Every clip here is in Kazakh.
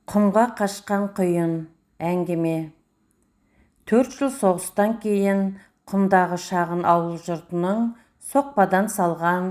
Құмға қашқан құйын әңгіме. 4 жыл соғыстан кейін құмдағы шағын ауыл жұртының соқпадан салған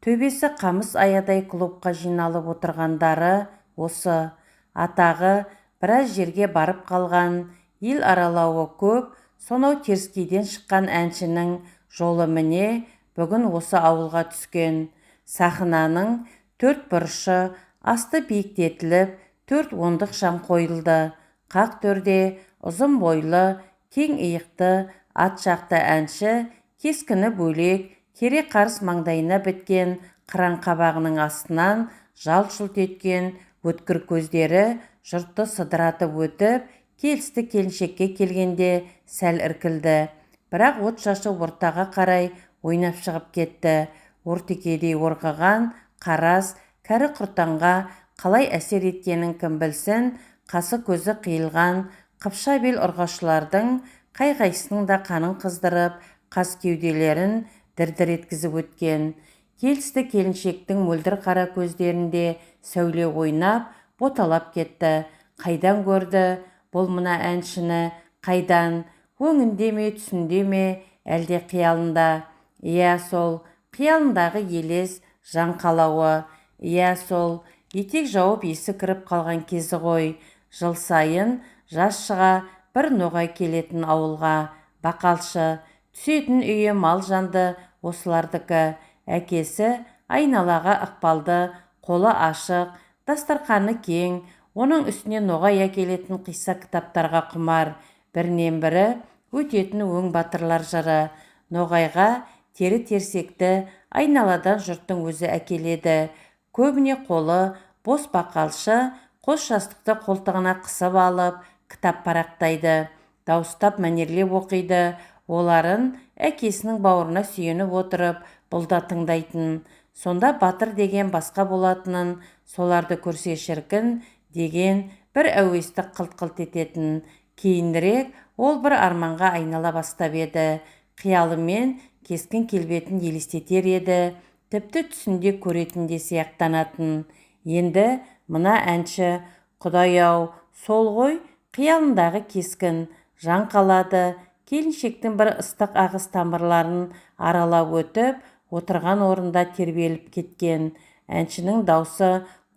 төбесі қамыс аядай клубқа жиналып отырғандары осы. Атағы біраз жерге барып қалған, ел аралауы көп, сонау теріскейден шыққан әншінің жолы міне бүгін осы ауылға түскен. Сахнаның 4 бұрышы асты биіктетіліп, 4 ондық шам қойылды. Қақ төрде ұзын бойлы, кең иықты, ат жақты әнші, кескіні бөлек, кере қарыс маңдайына біткен қыран қабағының астынан жалт-жұлт еткен өткір көздері жұртты сыдыратып өтіп, келісті келіншекке келгенде сәл іркілді. Бірақ от шашы ортаға қарай ойнап шығып кетті. Ортекедей орғыған қарас кәрі құртанға қалай әсер еткенін кім білсін, қасы көзі қиылған қыпша бел ұрғашылардың қай-қайсының да қанын қыздырып, қас кеуделерін дір-дір еткізіп өткен. Келісті келіншектің мөлдір қара көздерінде сәуле ойнап, боталап кетті. Қайдан көрді бұл мына әншіні, қайдан? Өңінде ме, түсінде ме, әлде қиялында? Иә, сол қиялындағы елес жан қалауы. Иә, сол етек жауып есі кіріп қалған кезі ғой. Жыл сайын жаз шыға бір ноғай келетін ауылға. Бақалшы, түсетін үйі мал жанды осылардікі. Әкесі айналаға ықпалды, қолы ашық, дастарқаны кең, оның үстіне ноғай әкелетін қисса кітаптарға құмар. Бірінен бірі өтетін өң батырлар жыры. Ноғайға тері-терсекті айналадан жұрттың өзі әкеледі. Көбіне қолы бос бақалшы қос жастықты қолтығына қысып алып, кітап парақтайды, дауыстап мәнерлеп оқиды. Оларын әкесінің бауырына сүйеніп отырып, бұл да тыңдайтын. Сонда батыр деген басқа болатынын, соларды көрсе шіркін деген бір әуестік қылт-қылт ететін. Кейінірек ол бір арманға айнала бастап еді. Қиялымен кескін келбетін елестетер еді, тіпті түсінде көретін де сияқтанатын. Енді мына әнші, құдай-ау, сол ғой қиялындағы кескін, жан қалады. Келіншектің бір ыстық ағыс тамырларын аралап өтіп, отырған орында тербеліп кеткен. Әншінің даусы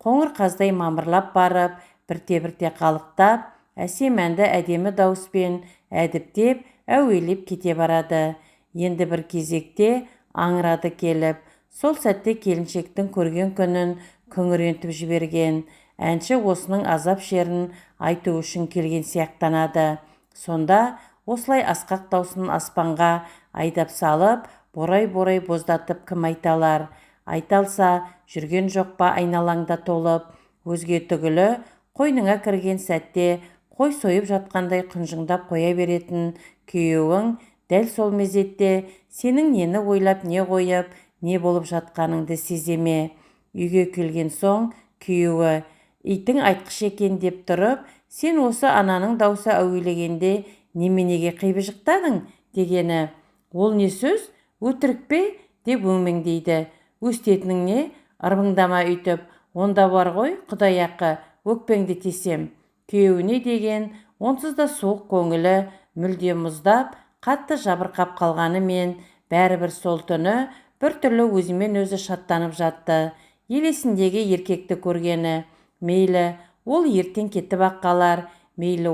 қоңыр қаздай мамырлап барып, бірте-бірте қалықтап, әсем әнді әдемі дауыспен әдіптеп, әуелеп кете барады. Енді бір кезекте аңырады келіп. Сол сәтте келіншектің көрген күнін күңірентіп жіберген. Әнші осының азап шерін айту үшін келген сияқтанады. Сонда осылай асқақ даусын аспанға айдап салып, борай-борай боздатып кім айталар? Айталса, жүрген жоқ па айналаңда толып? Өзге түгілі қойныңа кірген сәтте қой сойып жатқандай құнжыңдап қоя беретін күйеуің дәл сол мезетте сенің нені ойлап, не қойып, не болып жатқаныңды сеземе. Үйге келген соң күйеуі, итің айтқыш екен деп тұрып, сен осы ананың даусы әуелегенде неменеге қибыжықтадың дегені. Ол не сөз? Өтірік пе? деп өңмеңдейді. Өстетінің не? Ырбыңдама үйтіп, онда бар ғой, құдай ақы, өкпеңді тесем. Күйеуіне деген онсыз да суық көңілі мүлде мұздап, қатты жабырқап қалғанымен, бәрібір сол түні біртүрлі өзімен өзі шаттанып жатты. Елесіндегі еркекті көргені. Мейлі, ол ертең кетіп ақ қалар. Мейлі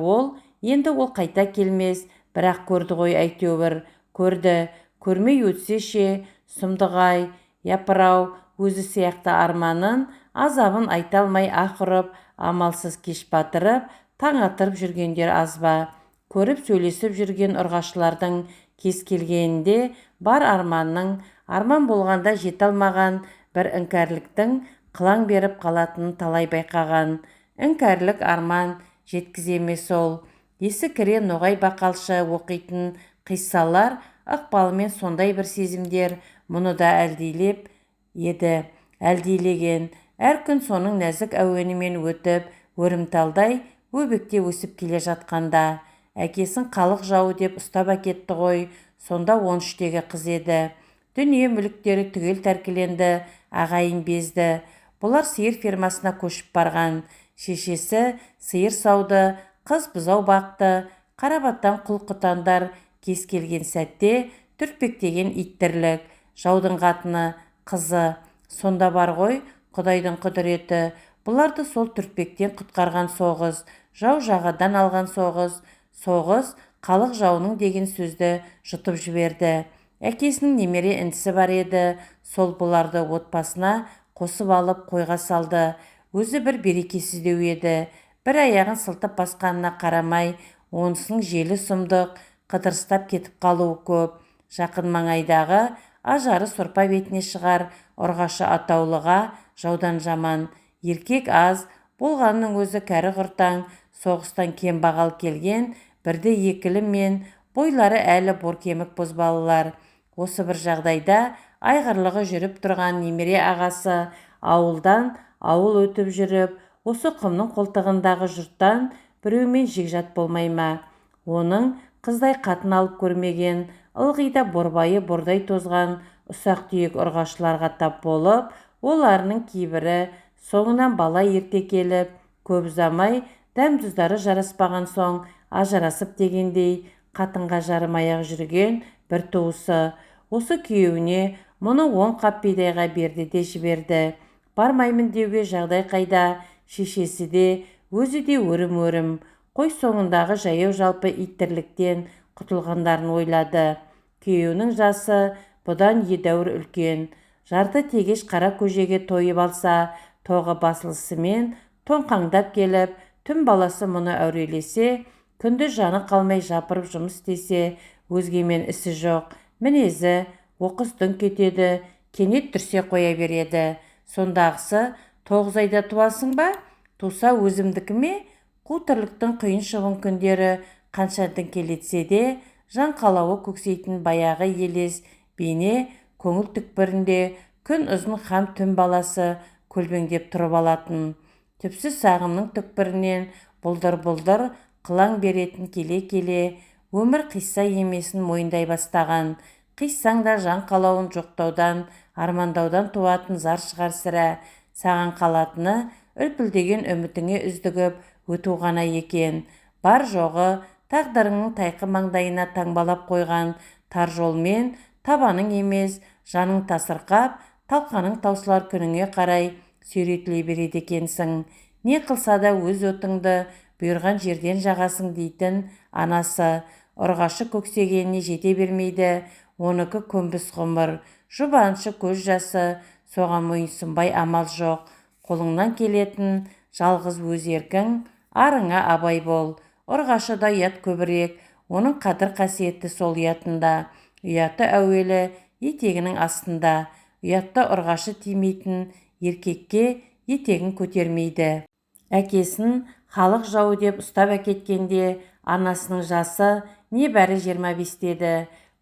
енді ол қайта келмес. Бірақ көрді ғой әйтеуір. Көрді, көрмей өтсе ше, сұмдық-ай, япыр-ау, өзі сияқты арманын, азабын айта алмай аһ ұрып, амалсыз кеш батырып, таң атырып жүргендер аз ба? Көріп сөйлесіп жүрген ұрғашылардың кез келгенінде бар арманның, арман болғанда жете алмаған бір іңкәрліктің қылаң беріп қалатынын талай байқаған. Іңкәрлік арман жеткіземе сол. Есі кіре ноғай бақалшы оқитын қиссалар ықпалымен сондай бір сезімдер мұны да әлдилеп еді. Әлдилеген әр күн соның нәзік әуенімен өтіп, өрімталдай өбекте өсіп келе жатқанда. Әкесін халық жауы деп ұстап әкетті ғой, сонда 13-тегі қыз еді. Дүние мүліктері түгел тәркіленді, ағайын безді. Бұлар сиыр фермасына көшіп барған. Шешесі сиыр сауды, қыз бұзау бақты, қарабаттан құл-құтандар кез келген сәтте түртпектеген ит тірлік, жаудың қатыны, қызы. Сонда бар ғой Құдайдың құдіреті. Бұларды сол түртпектен құтқарған соғыс, жау жағадан алған соғыс. Соғыс халық жауының деген сөзді жұтып жіберді. Әкесінің немере інісі бар еді, сол бұларды отбасына қосып алып қойға салды. Өзі бір берекесіздеу еді. Бір аяғын сылтып басқанына қарамай, онысының желі сұмдық, қыдырыстап кетіп қалуы көп. Жақын маңайдағы ажары сорпа бетіне шығар ұрғашы атаулыға жаудан жаман. Еркек аз, болғанның өзі кәрі құртаң, соғыстан кембағал келген, бірді екілі мен, бойлары әлі боркемік бозбалылар. Осы бір жағдайда айғырлығы жүріп тұрған немере ағасы ауылдан ауыл өтіп жүріп, осы құмның қолтығындағы жұрттан біреумен жекжат болмай ма? Оның қыздай қатын алып көрмеген, ылғида борбайы бордай тозған ұсақ-түйек ұрғашыларға тап болып, оларының кейбірі соңынан бала ерте келіп, көп ұзамай дәм-тұздары жараспаған соң ажырасып дегендей қатынға жарымаяқ жүрген бір туысы. Осы күйеуіне мұны 10 қап бидайға берді де жіберді. Бармаймын деуге жағдай қайда, шешесі де, өзі де өрім-өрім. Қой соңындағы жаяу жалпы ит тірліктен құтылғандарын ойлады. Күйеуінің жасы бұдан едәуір үлкен. Жарты тегеш қара көжеге тойып алса, тоғы басылысымен тоңқаңдап келіп, түн баласы мұны әурелесе, күнді жаны қалмай жапырып жұмыс істесе, өзгемен ісі жоқ. Мінезі оқыс дүңк кетеді, кенет түрсе қоя береді. Сондағысы 9 айда туасың ба? Туса өзімдікі ме? Қу тірліктің қиын шығын күндері қанша діңкелетсе де, жан қалауы көксейтін баяғы елес бейне көңіл түкпірінде күн ұзын һәм түн баласы көлбеңдеп тұрып алатын. Түпсіз сағымның түкпірінен бұлдыр-бұлдыр қылаң беретін келе-келе өмір қисса емесін мойындай бастаған. Қиссаң да жан қалауын жоқтаудан, армандаудан туатын зар шығар сірә. Саған қалатыны үлпілдеген үмітіңе үздігіп өту ғана екен. Бар жоғы тағдырыңның тайқы маңдайына таңбалап қойған тар жолмен табаның емес, жаның тасырқап, талқаның таусылар күніңе қарай сүйретіле береді екенсің. Не қылса да өз отыңды бұйырған жерден жағасың дейтін анасы. Ұрғашы көксегеніне жете бермейді, оныкі көнбіс ғұмыр, жұбанышы көз жасы, соған мойынсынбай амал жоқ. Қолыңнан келетін жалғыз өз еркің, арыңа абай бол. Ұрғашы да ұят көбірек, оның қадір қасиеті сол ұятында. Ұяты әуелі етегінің астында. Ұятта ұрғашы тимейтін еркекке етегін көтермейді. Әкесін халық жауы деп ұстап әкеткенде анасының жасы небәрі 25-теді.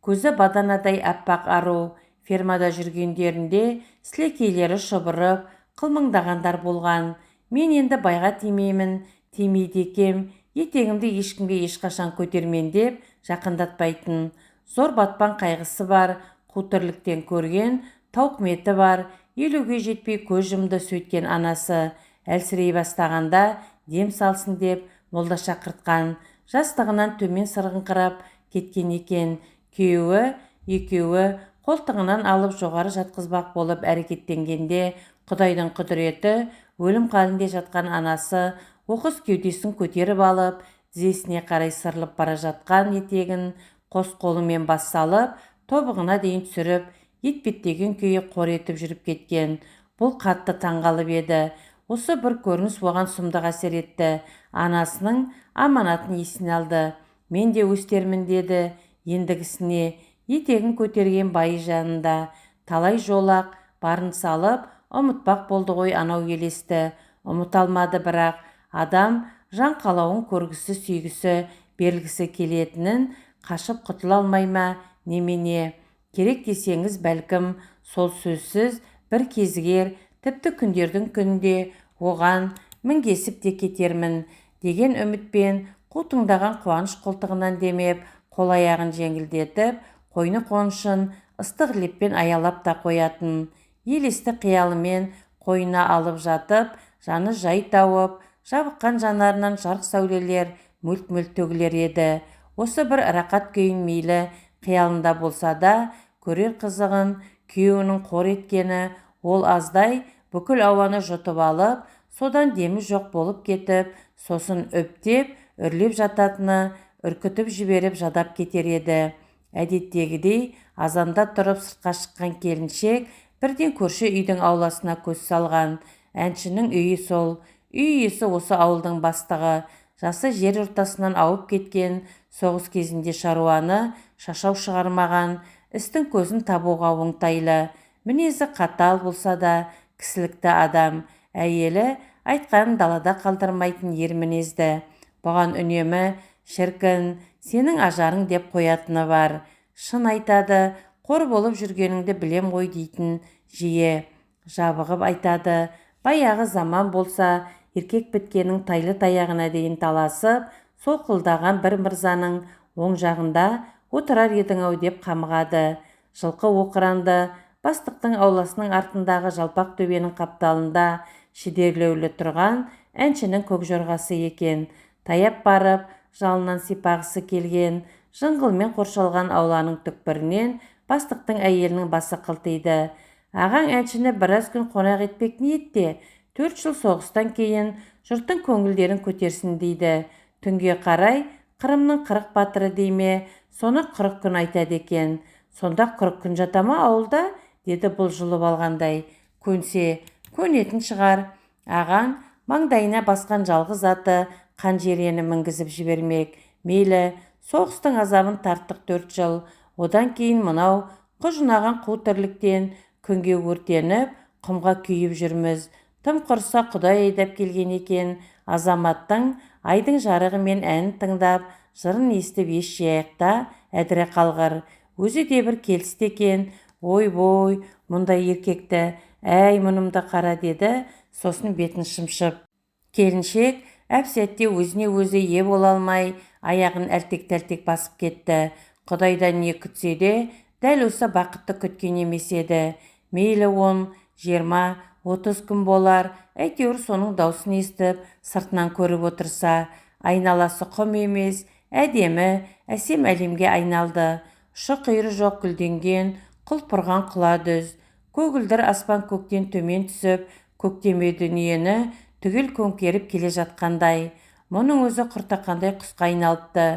Көзі баданадай аппақ ару. Фермада жүргендерінде сілекейлері шұбырып, қылмыңдағандар болған. Мен енді байға тимеймін, тимейді екем, етегімді ешкімге ешқашан көтермен деп жақындатпайтын. Зор батпан қайғысы бар, қу тірліктен көрген тауқыметі бар, 50-ге жетпей көз жұмды сөйткен анасы. Әлсірей бастағанда дем салсын деп молда шақыртқан. Жастығынан төмен сырғыңқырап кеткен екен. Күйеуі екеуі қолтығынан алып жоғары жатқызбақ болып әрекеттенгенде Құдайдың құдіреті, өлім халінде жатқан анасы оқыс кеудесін көтеріп алып, тізесіне қарай сырылып бара жатқан етегін қос қолымен бас салып, тобығына дейін түсіріп, етпеттеген күйі қор етіп жүріп кеткен. Бұл қатты таңғалып еді. Осы бір көрініс оған сұмдық әсер етті. Анасының аманатын есіне алды. Мен де өстермін деді. Ендігісіне етегін көтерген байы жанында талай жолақ барын салып, ұмытпақ болды ғой анау елесті. Ұмыта алмады, бірақ адам жан қалауын көргісі сүйгісі бергісі келетінін қашып құтыла алмай ма немене? Керек десеңіз бәлкім сол сөзсіз бір кезігер, тіпті күндердің күнінде оған мінгесіп те кетермін деген үмітпен қутыңдаған қуаныш қолтығынан демеп, қол аяғын жеңілдетіп, қойны қонышын ыстық леппен аялап та қоятын. Елесті қиялымен қойына алып жатып, жаны жай тауып, жабыққан жанарынан жарық сәулелер мөлт-мөлт төгілер еді. Осы бір рақат күйін мейлі қиялында болса да, көрер қызығын күйеуінің қор еткені, ол аздай бүкіл ауаны жұтып алып, содан демі жоқ болып кетіп, сосын үптеп, үрлеп жататыны үркітіп жіберіп жадап кетер еді. Әдеттегідей азанда тұрып сыртқа шыққан келіншек бірден көрші үйдің ауласына көз салған. Әншінің үйі сол. Үй иесі осы ауылдың бастығы. Жасы жер ортасынан ауып кеткен, соғыс кезінде шаруаны шашау шығармаған, істің көзін табуға оңтайлы. Мінезі қатал болса да кісілікті адам. Әйелі айтқанын далада қалдырмайтын ер мінезді. Бұған үнемі шіркін, сенің ажарың деп қоятыны бар. Шын айтады, қор болып жүргеніңді білем ғой дейтін жиі. Жабығып айтады, баяғы заман болса, еркек біткеннің тайлы таяғына дейін таласып, солқылдаған бір мырзаның оң жағында отырар едің-ау деп қамығады. Жылқы оқыранды бастықтың ауласының артындағы жалпақ төбенің қапталында шідерлеулі тұрған әншінің көк жорғасы екен. Таяп барып, жалынан сипағысы келген, жыңғылмен қоршалған ауланың түкпірінен бастықтың әйелінің басы қылтиды. Ағаң әншіні біраз күн қонақ етпек ниетте, 4 жыл соғыстан кейін жұрттың көңілдерін көтерсін дейді. Түнге қарай Қырымның 40 батыры дейме, соны 40 күн айтады екен. Сонда 40 күн жата ма ауылда, деді бұл жұлып алғандай. Көнсе, көнетін шығар. Ағаң маңдайына басқан жалғыз аты қан жерені мінгізіп жібермек. Мейлі, соғыстың азабын тарттық 4 жыл. Одан кейін мынау құжынаған қу тірліктен күнге өртеніп, құмға күйіп жүрміз. Тым құрса Құдай айдап келген екен. Азаматтың айдың жарығы мен әнін тыңдап, жырын естіп еш жайықта әдіре қалғыр. Өзі де бір келісті екен. Ой-бой, мұндай еркекті, әй мұнымды қара деді, сосын бетін шымшып. Келіншек әп-сәтте өзіне өзі ие бола алмай, аяғын әлтек-тәлтек басып кетті. Құдайдан не күтсе де, дәл осы бақытты күткен емес еді. Мейлі 10, 20, 30 күн болар, әйтеуір соның даусын естіп, сыртынан көріп отырса. Айналасы құм емес, әдемі, әсем әлемге айналды. Ұшы-қиыры жоқ гүлденген, құлпырған құла дүз. Көгілдір аспан көктен төмен түсіп, көктеме дүниені түгел көмкеріп келе жатқандай. Мұның өзі құртақандай құсқа айналыпты.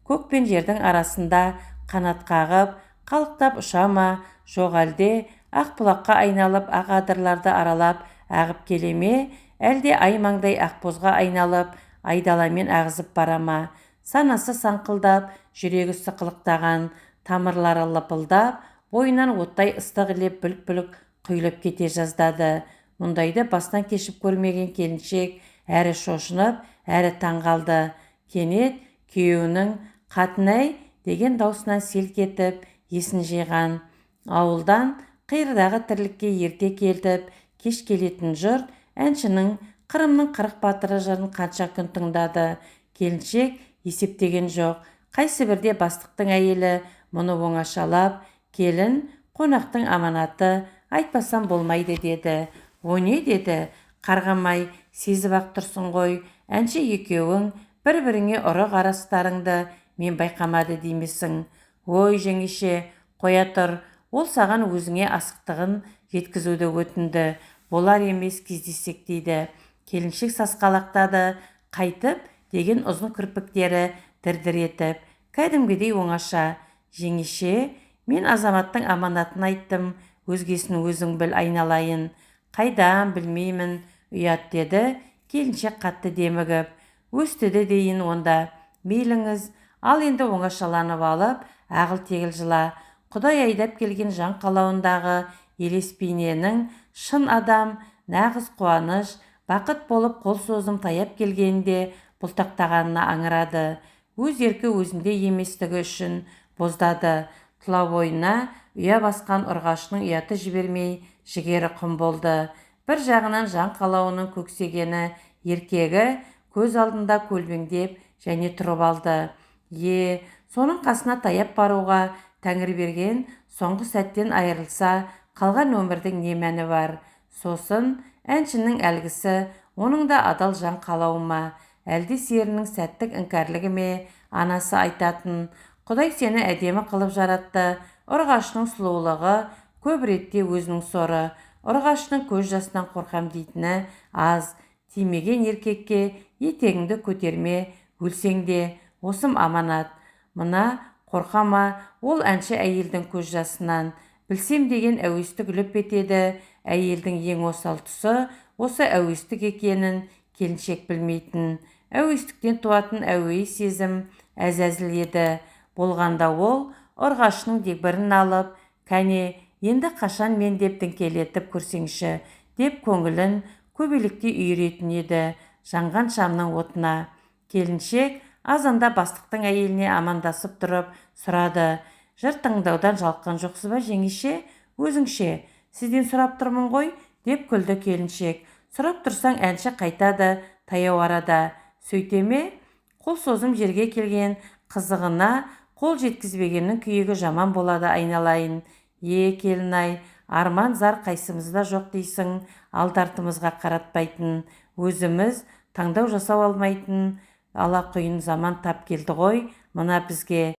Көк пен жердің арасында қанат қағып, қалықтап ұша ма, жоқ әлде ақбұлаққа айналып, ақ адырларды аралап ағып келе ме, әлде ай маңдай ақбозға айналып, айдаламен ағызып бара ма. Санасы саңқылдап, жүрегі сықылықтаған, тамырлары лыпылдап, бойынан оттай ыстық леп бүлк-бүлк құйылып кете жаздады. Мұндайды бастан кешіп көрмеген келіншек әрі шошынып, әрі таңғалды. Кенет күйеуінің «Қатын-ай» деген даусынан селк етіп, есін жиған. Ауылдан қиырдағы тірлікке ерте келтіп, кеш келетін жұрт әншінің Қырымның 40 батыры жырын қанша күн тыңдады. Келіншек есептеген жоқ. Қайсы бірде бастықтың әйелі мұны оңашалап, келін қонақтың аманаты, айтпасам болмайды деді. О не деді? Қарғамай, сезіп ақ тұрсын ғой. Әнші екеуің бір-біріңе ұры қарастарыңды мен байқамады деймісің. Ой жеңеше, қоя тұр. Ол саған өзіңе асықтығын жеткізуді өтінді. Болар емес, кездессек дейді. Келіншек сасқалақтады. Қайтып деген ұзын кірпіктері дір-дір етіп. Кәдімгідей оңаша. Жеңеше, мен азаматтың аманатын айттым. Өзгесін өзің біл айналайын. Қайдан білмеймін, ұят деді. Келіншек қатты демігіп. Өстіді дейін онда. Мейліңіз, ал енді оңашаланып алып, ағыл-тегіл жыла. Құдай айдап келген жан қалауындағы елес бейненің шын адам, нағыз қуаныш, бақыт болып қол созым таяп келгенде бұлтақтағанына аңырады. Өз еркі өзінде еместігі үшін боздады. Тұла бойына ұя басқан ұрғашының ұяты жібермей жігері құм болды. Бір жағынан жан қалауының көксегені еркегі көз алдында көлбеңдеп және тұрып алды. Соның қасына таяп баруға Тәңір берген соңғы сәттен айырылса, қалған өмірдің не мәні бар? Сосын әншінің әлгісі оның да адал жан қалауы ма, әлде серінің сәттік іңкәрлігі ме? Анасы айтатын: Құдай сені әдемі қылып жаратты, ұрғашының сұлулығы көп ретте өзінің соры, ұрғашының көз жасынан қорқам дейтіні аз, тимеген еркекке етегіңді көтерме, өлсең де осым аманат. Мына қорқама, ол әнші әйелдің көз жасынан. Білсем деген әуестік лүп етеді. Әйелдің ең осал тұсы осы әуестік екенін келіншек білмейтін. Әуестіктен туатын әуей сезім әзәзіл еді. Болғанда ол ұрғашының дегбірін алып: кәне, енді қашан мен деп діңкелетіп көрсеңші, деп көңілін көбелектей үйіретін еді жанған шамның отына. Келіншек азанда бастықтың әйеліне амандасып тұрып сұрады: жыр тыңдаудан жалыққан жоқсыз ба, жеңеше? Өзіңше, сізден сұрап тұрмын ғой, деп күлді келіншек. Сұрап тұрсаң, әнші қайтады таяу арада. Сөйте ме? Қол созым жерге келген қызығына қол жеткізбегеннің күйігі жаман болады, айналайын. Келін-ай, арман зар қайсымызда жоқ дейсің, алды-артымызға қаратпайтын, өзіміз таңдау жасау алмайтын алақұйын заман тап келді ғой мына бізге.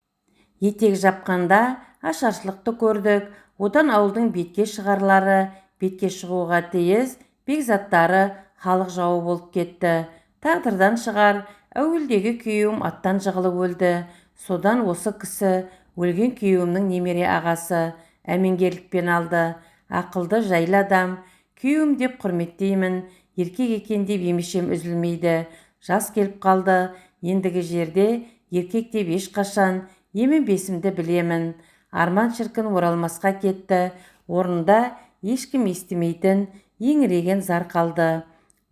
Етек жапқанда ашаршылықты көрдік, одан ауылдың бетке шығарлары, бетке шығуға тиіс бекзаттары халық жауы болып кетті. Тағдырдан шығар, әуелдегі күйеуім аттан жығылып өлді. Содан осы кісі өлген күйеуімнің немере ағасы әмеңгерлікпен алды. Ақылды, жайлы адам, күйеуім деп құрметтеймін, еркек екен деп емешем үзілмейді. Жас келіп қалды, ендігі жерде еркек деп ешқашан еменбесімді білемін. Арман шіркін оралмасқа кетті, орнында ешкім естімейтін еңіреген зар қалды.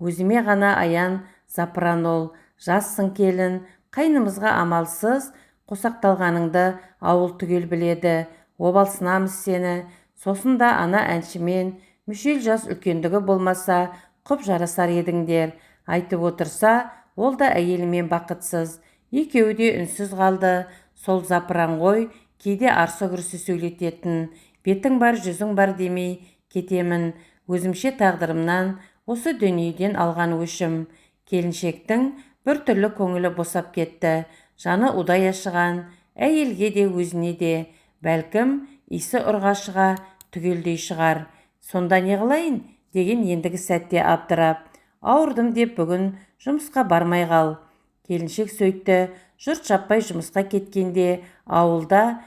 Өзіме ғана аян запыран ол, жассың келін, қайнымызға амалсыз қосақталғаныңды ауыл түгел біледі. Обалсынамыз сені. Сосын да ана әншімен мүшел жас үлкендігі болмаса құп жарасар едіңдер. Айтып отырса, ол да әйелімен бақытсыз. Екеуі де үнсіз қалды. Сол запыран ғой, кейде арсы-күрсі сөйлететін. Бетің бар, жүзің бар демей кетемін. Өзімше тағдырымнан, осы дүниеден алған өшім. Келіншектің бір түрлі көңілі босап кетті. Жаны удай ашыған, әйелге де өзіне де. Бәлкім, исі ұрғашыға түгелдей шығар. Сонда не қылайын деген ендігі сәтте абдырап: ауырдым деп бүгін жұмысқа бармай қал. Келіншек сөйтті. Жұрт жаппай жұмысқа кеткенде ауылда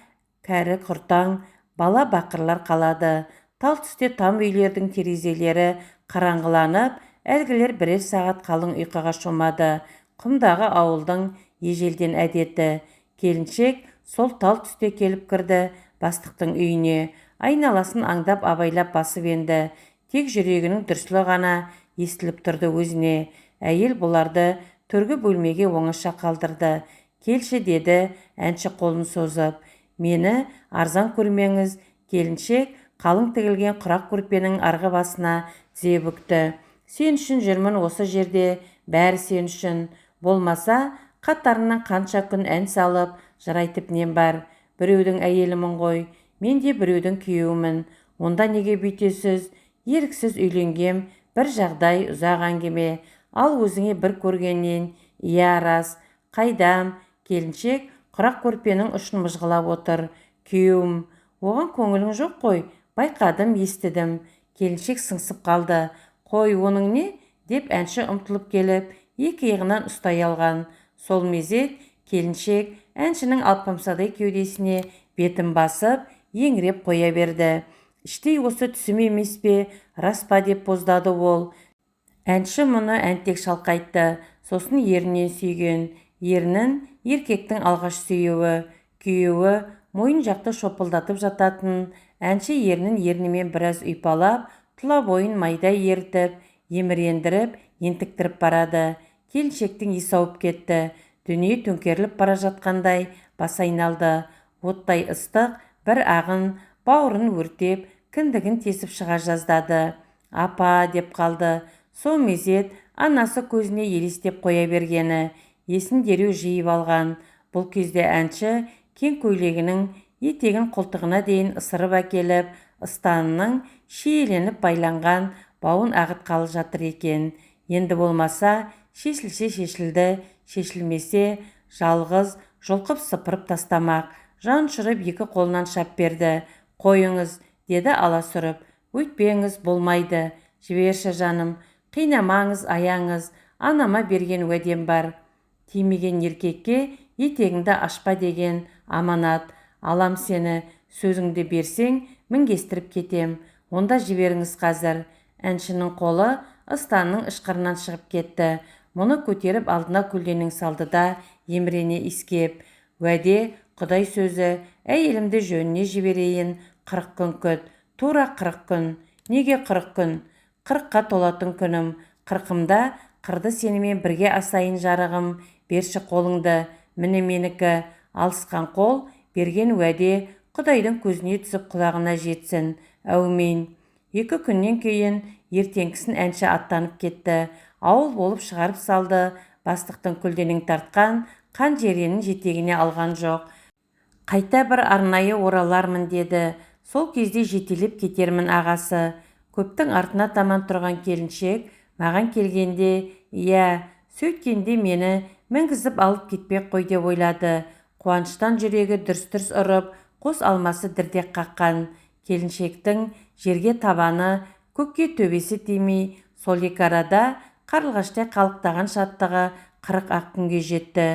кәрі құртаң бала бақырлар қалады. Тал түсте там үйлердің терезелері қараңғыланып, әлгілер бірер сағат қалың ұйқыға шомады. Құмдағы ауылдың ежелден әдеті. Келіншек сол тал түсте келіп кірді бастықтың үйіне. Айналасын аңдап абайлап басып енді. Тек жүрегінің дүрсілі ғана естіліп тұрды өзіне. Әйел бұларды төргі бөлмеге оңаша қалдырды. Келші, деді әнші қолын созып. Мені арзан көрмеңіз. Келіншек қалың тігілген құрақ көрпенің арғы басына тізе бүкті. Сен үшін жүрмін осы жерде, бәрі сен үшін. Болмаса, қатарынан қанша күн ән салып, жыр айтып нем бар. Біреудің әйелімін ғой, мен де біреудің күйеуімін. Онда неге бүйтесіз? Еріксіз үйленгем, бір жағдай, ұзақ әңгіме. Ал өзіңе бір көргеннен, иә рас, қайдам? Келіншек құрақ көрпенің ұшын мыжғылап отыр. Күйеуім, оған көңілің жоқ қой, байқадым, естідім. Келіншек сыңсып қалды. Қой, оның не? Деп әнші ұмтылып келіп, екі иығынан ұстай алған. Сол мезет келіншек әншінің алпамсадай кеудесіне бетін басып, еңіреп қоя берді. Іштей осы түсім емес пе, рас па деп боздады ол. Әнші мұны әнтек шалқайтты. Сосын ерінен сүйген. Ерінің еркектің алғаш сүйеуі. Күйеуі мойын жақты шопылдатып жататын. Әнші ерінің ернімен біраз ұйпалап, тұла бойын майдай ертіп, емірендіріп, ентіктіріп барады. Келіншектің есі ауып кетті. Дүние төңкеріліп бара жатқандай бас айналды. Оттай ыстық бір ағын бауырын өртеп, кіндігін тесіп шыға жаздады. Апа, деп қалды. Сол мезет анасы көзіне елестеп қоя бергені. Есін дереу жиып алған. Бұл кезде әнші кең көйлегінің етегін қолтығына дейін ысырып әкеліп, ыстанының шиеленіп байланған бауын ағытқалы жатыр екен. Енді болмаса, шешілсе шешілді, шешілмесе, жалғыз жұлқып сыпырып тастамақ. Жан ұшырып екі қолынан шап берді. Қойыңыз, деді аласұрып. Өйтпеңіз, болмайды. Жіберші жаным, қинамаңыз, аяңыз. Анама берген уәдем бар. Тимеген еркекке етегіңді ашпа деген аманат. Алам сені, сөзіңді берсең, мінгестіріп кетем. Онда жіберіңіз қазір. Әншінің қолы ыстанның ышқырынан шығып кетті. Мұны көтеріп алдына көлденең салды да емірене искеп. Уәде, Құдай сөзі, әйелімді жөніне жіберейін. 40 күн күт, тура 40 күн. Неге 40 күн? 40-қа толатын күнім. 40-ымда қырды сенімен бірге асайын жарығым. Берші қолыңды, міне менікі. Алысқан қол, берген уәде Құдайдың көзіне түсіп құлағына жетсін. Әумин. 2 күннен кейін ертеңгісін әнші аттанып кетті. Ауыл болып шығарып салды. Бастықтың көлденең тартқан қан жеренін жетегіне алған жоқ. Қайта бір арнайы оралармын деді. Сол кезде жетелеп кетермін ағасы. Көптің артына таман тұрған келіншек маған келгенде, иә, сөйткенде мені мінгізіп алып кетпек қой деп ойлады. Қуаныштан жүрегі дүрс-дүрс ұрып, қос алмасы дірдек қаққан. Келіншектің жерге табаны, көкке төбесі тимей, сол екі арада қарлығаштай қалықтаған шаттығы 40 ақ күнге жетті.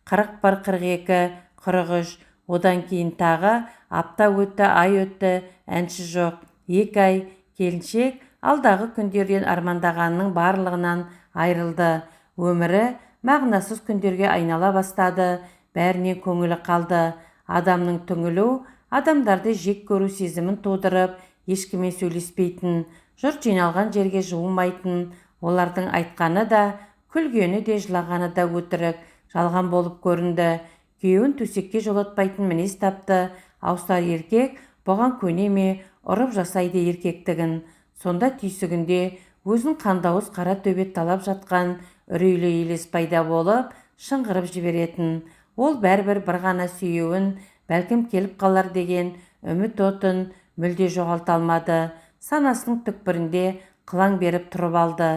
40 бар 42, 43, одан кейін тағы апта өтті, ай өтті, әнші жоқ. 2 ай. Келіншек алдағы күндерден армандағанның барлығынан айрылды. Өмірі мағынасыз күндерге айнала бастады. Бәрінен көңілі қалды. Адамның түңілу, адамдарды жек көру сезімін тудырып, ешкімен сөйлеспейтін, жұрт жиналған жерге жуымайтын, олардың айтқаны да, күлгені де, жылағаны да өтірік, жалған болып көрінді. Күйеуін төсекке жолатпайтын мінез тапты. Аусар еркек бұған көне ме, ұрып жасайды еркектігін. Сонда түйсігінде өзін қандауыз қара төбет талап жатқан үрейлі елес пайда болып, шыңғырып жіберетін. Ол бәрібір бір ғана сүйеуін, бәлкім келіп қалар деген үміт отын мүлде жоғалта алмады. Санасының түкпірінде қылаң беріп тұрып алды.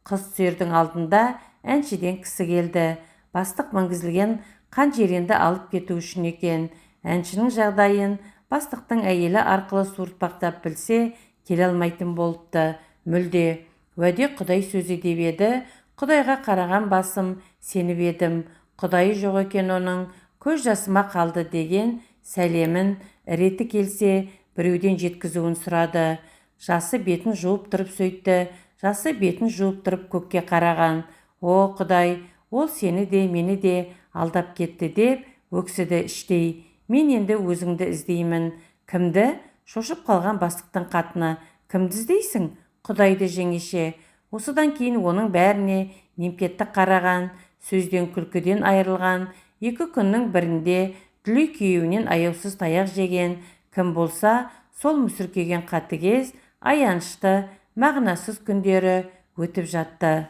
Қыз сүйердің алдында әншіден кісі келді. Бастық мінгізілген қан жеренді алып кету үшін екен. Әншінің жағдайын бастықтың әйелі арқылы суыртпақтап білсе, келе алмайтын болыпты. Мүлде. Уәде Құдай сөзі деп еді. Құдайға қараған басым сеніп едім. Құдайы жоқ екен оның, көз жасыма қалды деген сәлемін реті келсе біреуден жеткізуін сұрады. Жасы бетін жуып тұрып сөйтті. Жасы бетін жуып тұрып көкке қараған. О, Құдай, ол сені де, мені де алдап кетті деп өксіді іштей. Мен енді өзіңді іздеймін. Кімді? Шошып қалған бастықтың қатыны. Кімді іздейсің? Құдайды, жеңеше. Осыдан кейін оның бәріне немкетті қараған, сөзден күлкіден айырылған, 2 күннің бірінде дүлей күйеуінен аяусыз таяқ жеген, кім болса сол мүсіркеген қатыгез, аянышты, мағынасыз күндері өтіп жатты.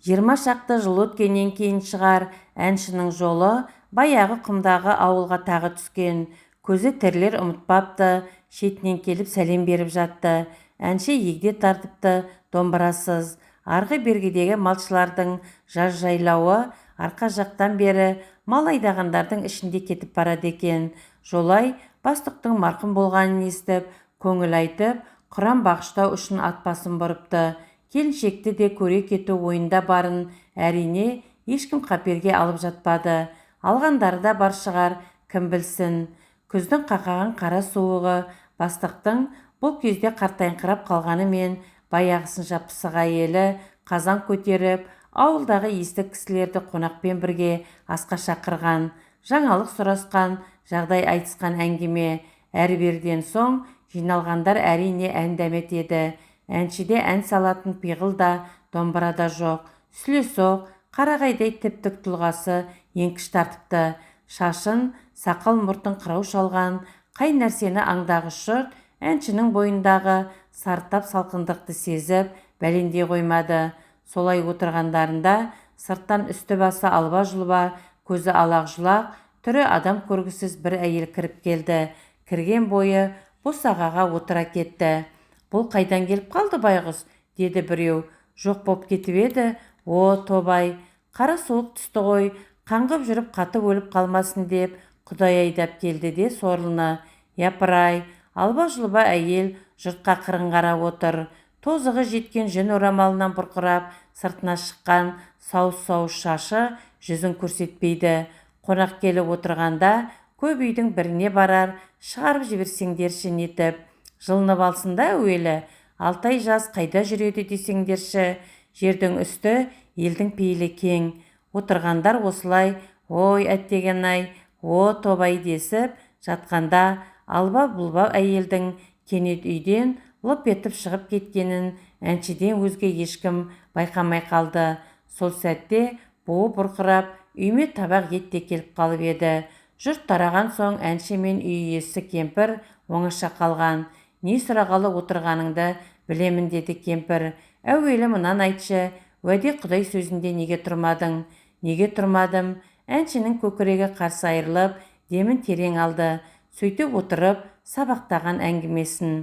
20 шақты жыл өткеннен кейін шығар, әншінің жолы баяғы құмдағы ауылға тағы түскен. Көзі тірілер ұмытпапты, шетінен келіп сәлем беріп жатты. Әнші егде тартыпты, домбырасыз. Арғы бергедегі малшылардың жаз жайлауы арқа жақтан бері мал айдағандардың ішінде кетіп барады екен. Жолай бастықтың марқұм болғанын естіп, көңіл айтып, құран бағыштау үшін ат басын бұрыпты. Келіншекті де көре кету ойында барын әрине ешкім қаперге алып жатпады. Алғандары да бар шығар, кім білсін. Күздің қақаған қара суығы бастықтың бұл кезде қартайыңқырап қалғанымен баяғысынша пысық әйелі қазан көтеріп, ауылдағы есті кісілерді қонақпен бірге асқа шақырған, жаңалық сұрасқан, жағдай айтысқан әңгіме. Әрберден соң жиналғандар әрине ән дәмет еді. Әншіде ән салатын пиғыл да, домбырада жоқ. Сүлесоқ, қарағайдай тіп-тік тұлғасы еңкіш тартыпты. Шашын, сақал мұртын қырау шалған, қай нәрсені аңдағыш жұрт әншінің бойындағы сартап салқындықты сезіп бәлендей қоймады. Солай отырғандарында сырттан үсті басы алба-жұлба, көзі алақ-жұлақ, түрі адам көргісіз бір әйел кіріп келді. Кірген бойы босағаға отыра кетті. Бұл қайдан келіп қалды байғұс? Деді біреу. жоқ боп кетіп еді. О, тобай, қара суық түсті ғой, қаңғып жүріп қатып өліп қалмасын деп Құдай айдап келді де сорлыны. Япырай, алба-жұлба әйел жұртқа қырын қарап отыр. Тозығы жеткен жүн орамалынан бұрқырап, сыртына шыққан сауыс-сауыс шашы жүзін көрсетпейді. Қонақ келіп отырғанда көп үйдің біріне барар, шығарып жіберсеңдерші нетіп. Жылынып алсын да әуелі, 6 ай жаз қайда жүреді десеңдерші. Жердің үсті елдің пейілі кең. Отырғандар осылай, ой әттеген-ай, о тобай десіп жатқанда алба-бұлба әйелдің кенет үйден лып етіп шығып кеткенін әншіден өзге ешкім байқамай қалды. Сол сәтте буы бұрқырап, үйме табақ ет те келіп қалып еді. Жұрт тараған соң әнші мен үй иесі кемпір оңаша қалған. Не сұрағалы отырғаныңды білемін деді кемпір. Әуелі мынаны айтшы, уәде Құдай сөзінде неге тұрмадың? Неге тұрмадым? Әншінің көкірегі қарсы айырылып, демін терең алды. Сөйтіп отырып сабақтаған әңгімесін.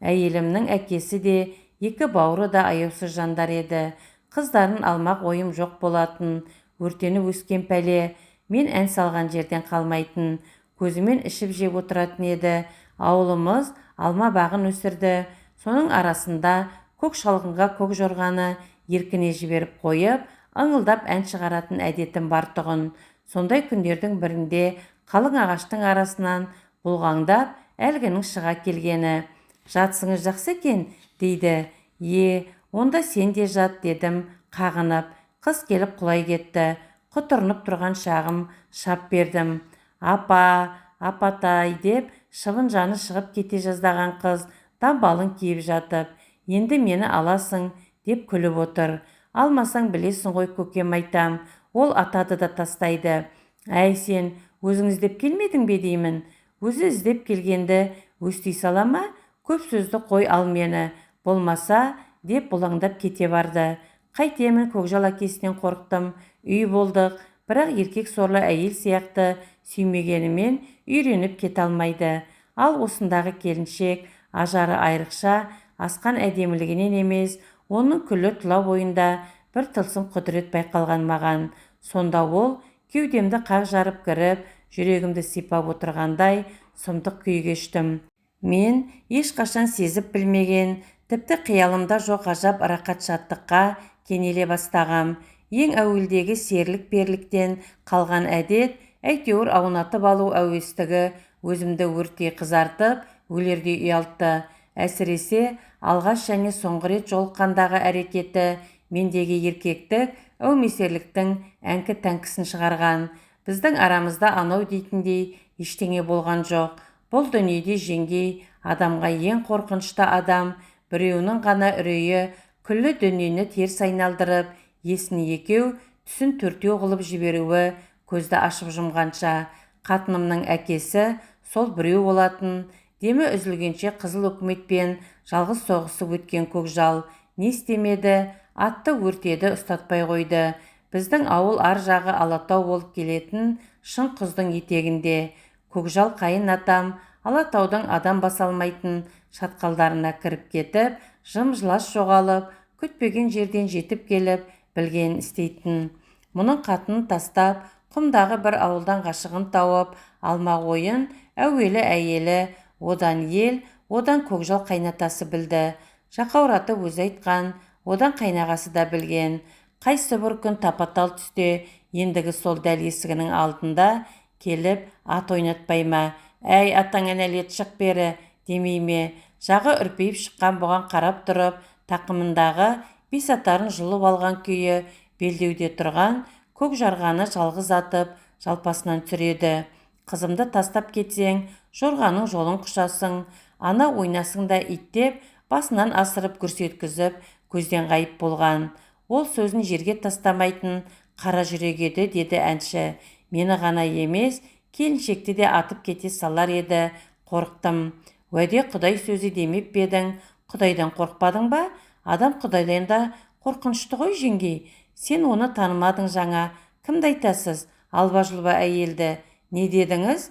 Әйелімнің әкесі де, екі бауыры да аяусыз жандар еді. Қыздарын алмақ ойым жоқ болатын. Өртеніп өскен пәле, мен ән салған жерден қалмайтын. Көзімен ішіп жеп отыратын еді. Ауылымыз алма бағын өсірді. Соның арасында көк шалғынға көк жорғаны еркіне жіберіп қойып, ыңылдап ән шығаратын әдетім бар тұғын. Сондай күндердің бірінде қалың ағаштың арасынан бұлғаңдап әлгінің шыға келгені. Жатсыңыз жақсы екен, дейді. Онда сен де жат, дедім қағынып. Қыз келіп құлай кетті. Құтырынып тұрған шағым шап бердім. Апатай деп шыбын жаны шығып кете жаздаған қыз дамбалын киіп жатып, енді мені аласың деп күліп отыр. Алмасаң білесің ғой көкем айтам, ол атады да тастайды. Әй сен өзің іздеп келмедің бе деймін. Өзі іздеп келгенді өстей сала ма? Көп сөзді қой ал мені, болмаса деп бұлаңдап кете барды. Қайтемін, көкжал әкесінен қорықтым. Үй болдық, бірақ еркек сорлы әйел сияқты сүймегенімен үйреніп кете алмайды. Ал осындағы келіншек ажары айрықша, асқан әдемілігінен емес, оның күллі тұла бойында бір тылсым құдірет байқалған маған. Сонда ол кеудемді қақ жарып кіріп, жүрегімді сипап отырғандай сұмдық күй кештім. Мен ешқашан сезіп білмеген, тіпті қиялымда жоқ ғажап рақат шаттыққа кенеле бастағам. Ең әуелдегі серлік перліктен қалған әдет, әйтеуір аунатып алу әуестігі өзімді өрттей қызартып, өлердей ұялтты. Әсіресе алғаш және соңғы рет жолыққандағы әрекеті мендегі еркектік, әумесерліктің әңкі тәңкісін шығарған. Біздің арамызда анау дейтіндей ештеңе болған жоқ. Бұл дүниеде жеңгей адамға ең қорқынышты адам, біреуінің ғана үрейі күллі дүниені теріс айналдырып, есін екеу, түсін төртеу қылып жіберуі көзді ашып жұмғанша. Қатынымның әкесі сол біреу болатын. Демі үзілгенше қызыл үкіметпен жалғыз соғысып өткен көкжал не істемеді? Атты өртеді, ұстатпай қойды. Біздің ауыл ар жағы Алатау болып келетін шын құздың етегінде. Көкжал қайын атам Алатаудың адам басалмайтын шатқалдарына кіріп кетіп, жым-жылас жоғалып, күтпеген жерден жетіп келіп, білгенін істейтін. Мұның қатынын тастап, құмдағы бір ауылдан ғашығын тауып алмақ ойын әуелі әйелі, одан ел, одан көкжал қайнатасы білді. Жақаураты өзі айтқан, одан қайнағасы да білген. Қайсы бір күн тапа-тал түсте ендігі сол дәл есігінің алдында келіп ат ойнатпай ма? Әй, атаңа нәлет, шық бері демей ме? Жағы үрпейіп шыққан бұған қарап тұрып, тақымындағы бесатарын жұлып алған күйі белдеуде тұрған көк жарғаны жалғыз атып жалпасынан түсіреді. Қызымды тастап кетсең, жорғаның жолын құшасың, ана ойнасың да иттеп, басынан асырып көрсеткізіп, көзден ғайып болған. Ол сөзін жерге тастамайтын қара жүрек еді, деді әнші. Мені ғана емес, келіншекті де атып кете салар еді, қорықтым. Уәде Құдай сөзі демеп бедің, Құдайдан қорқпадың ба? Адам Құдайдан да қорқынышты ғой жеңгей. Сен оны танымадың жаңа. Кімді айтасыз? Алба-жұлба әйелді. Не дедіңіз?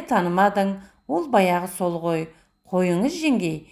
Танымадың, ол баяғы сол ғой. Қойыңыз жеңгей.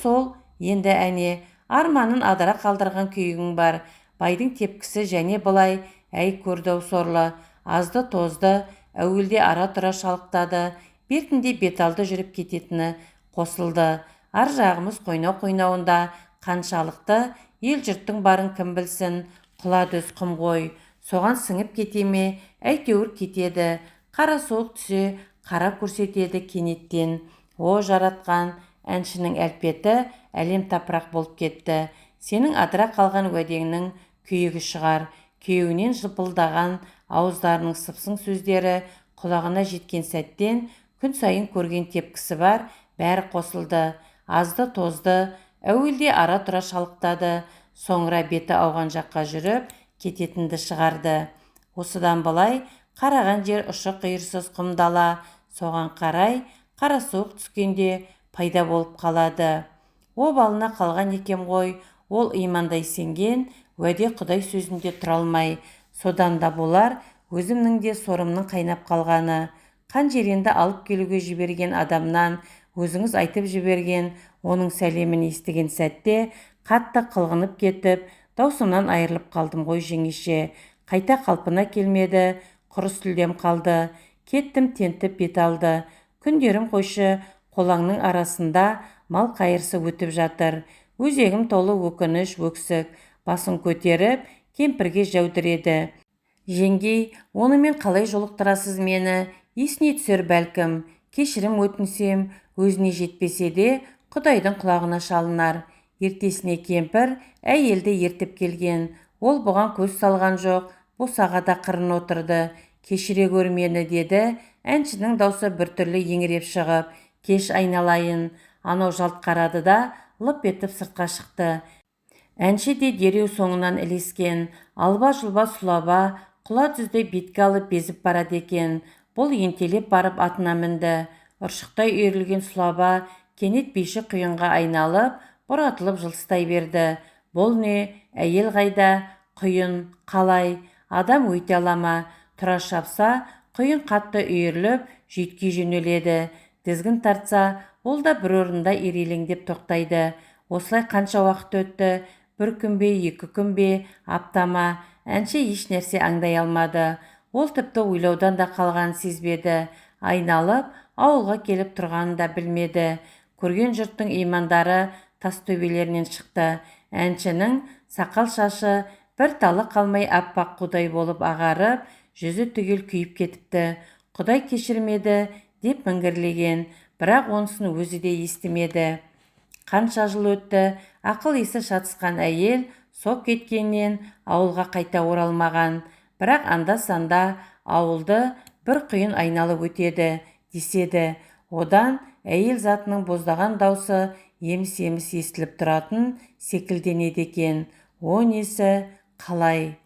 Сол, енді әне, арманын адыра қалдырған күйігің бар. Байдың тепкісі және былай, әй көрді-ау сорлы, азды тозды, әуелде ара-тұра шалықтады, бертінде беталды жүріп кететіні қосылды. Ар жағымыз қойнау-қойнауында қаншалықты ел-жұрттың барын кім білсін, құла дөз құм ғой, соған сіңіп кете ме, әйтеуір кетеді, қара суық түсе, қара көрсетеді кенеттен. О жаратқан, әншінің әлпеті әлем тапырақ болып кетті. Сенің адыра қалған уәдеңнің күйігі шығар. Күйеуінен жыпылдаған ауыздарының сыпсың сөздері құлағына жеткен сәттен күн сайын көрген тепкісі бар, бәрі қосылды. Азды тозды, әуелде ара-тұра шалықтады, соңыра беті ауған жаққа жүріп кететінді шығарды. Осыдан былай қараған жер ұшы-қиырсыз құмдала, соған қарай қара суық түскенде пайда болып қалады. Обалына қалған екем ғой, ол имандай сенген, уәде Құдай сөзінде тұра алмай. Содан да болар, өзімнің де сорымның қайнап қалғаны. Қан жеренді алып келуге жіберген адамнан өзіңіз айтып жіберген оның сәлемін естіген сәтте қатты қылғынып кетіп, даусымнан айырылып қалдым ғой жеңеше. Қайта қалпына келмеді, құр сүлдем қалды. Кеттім тентіп бет алды. Күндерім қойшы, қолаңның арасында мал қайырсы өтіп жатыр. Өзегім толы өкініш, өксік. Басын көтеріп, кемпірге жәудіреді. Жеңгей, онымен қалай жолықтырасыз мені? Есіне түсер бәлкім. Кешірім өтінсем, өзіне жетпесе де Құдайдың құлағына шалынар. Ертесіне кемпір әйелді ертіп келген. Ол бұған көз салған жоқ, босағада қырын отырды. Кешіре гөр мені деді, әншінің даусы біртүрлі еңіреп шығып. Кеш айналайын. Анау жалт қарады да лып етіп сыртқа шықты. Әнші де дереу соңынан ілескен. Алба-жұлба сұлаба, құла дүзде бетке алып безіп барады екен. Бұл ентелеп барып атына мінді. Ұршықтай үйірілген сұлаба кенет биші құйынға айналып, бұратылып жылыстай берді. Бұл не? Әйел қайда? Құйын қалай? Адам өйте алама? Тұра шапса, құйын қатты үйіріліп, жүйткей жөнеледі. Тізгін тартса, ол да бір орында ирелеңдеп тоқтайды. Осылай қанша уақыт өтті? Бір күн бе, 2 күн бе, аптама? Әнші еш нәрсе аңдай алмады. Ол тіпті ойлаудан да қалған сезбеді. Айналып, ауылға келіп тұрғанын да білмеді. Көрген жұрттың имандары тас төбелерінен шықты. Әншінің сақал шашы бір талы қалмай аппақ қудай болып ағарып, жүзі түгел күйіп кетіпті. Құдай кешірмеді деп міңгірлеген, бірақ онысын өзі де естімеді. Қанша жыл өтті, ақыл-есі шатысқан әйел соқ кеткеннен ауылға қайта оралмаған. Бірақ анда-санда ауылды бір құйын айналып өтеді деседі. Одан әйел затының боздаған даусы еміс-еміс естіліп тұратын секілденеді екен. О несі, қалай?